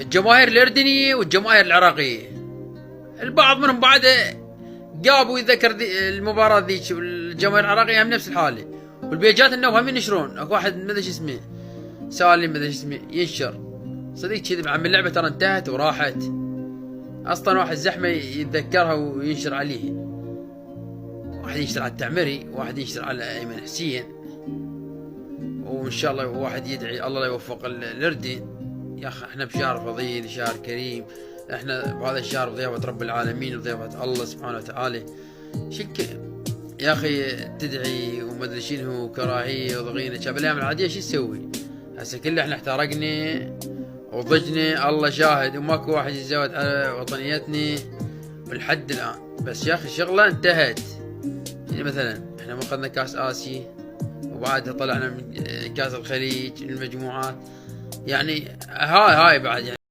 الجماهير الأردنية والجماهير العراقية. البعض منهم بعد جابوا يذكر المباراة ذيك، والجماهير العراقية هم نفس الحالة، والبيجات انه هم ينشرون. اكو واحد ماذا شو اسمه سالم ماذا شو اسمه ينشر صديق كذب عم اللعبة ترى انتهت وراحت اصلا. واحد زحمة يتذكرها وينشر عليه، واحد ينشر على التعمري، واحد ينشر على ايمن حسين، وان شاء الله واحد يدعي الله لا يوفق الاردن. يا اخي احنا بشهر فضيل، شهر كريم، احنا بهذا الشهر بضيافة رب العالمين وضيافة الله سبحانه وتعالى. شك يا اخي تدعي وما ادري شنو كراهيه وضغينه. شاب الايام العاديه شو تسوي؟ هسه كله احنا احترقنا وضجنا، الله شاهد، وماكو واحد يتزود على وطنيتنا بالحد الان. بس يا اخي الشغله انتهت. يعني مثلا احنا ما اخذنا كاس اسيا، وبعدها طلعنا من كاس الخليج المجموعات، يعني هاي بعد يعني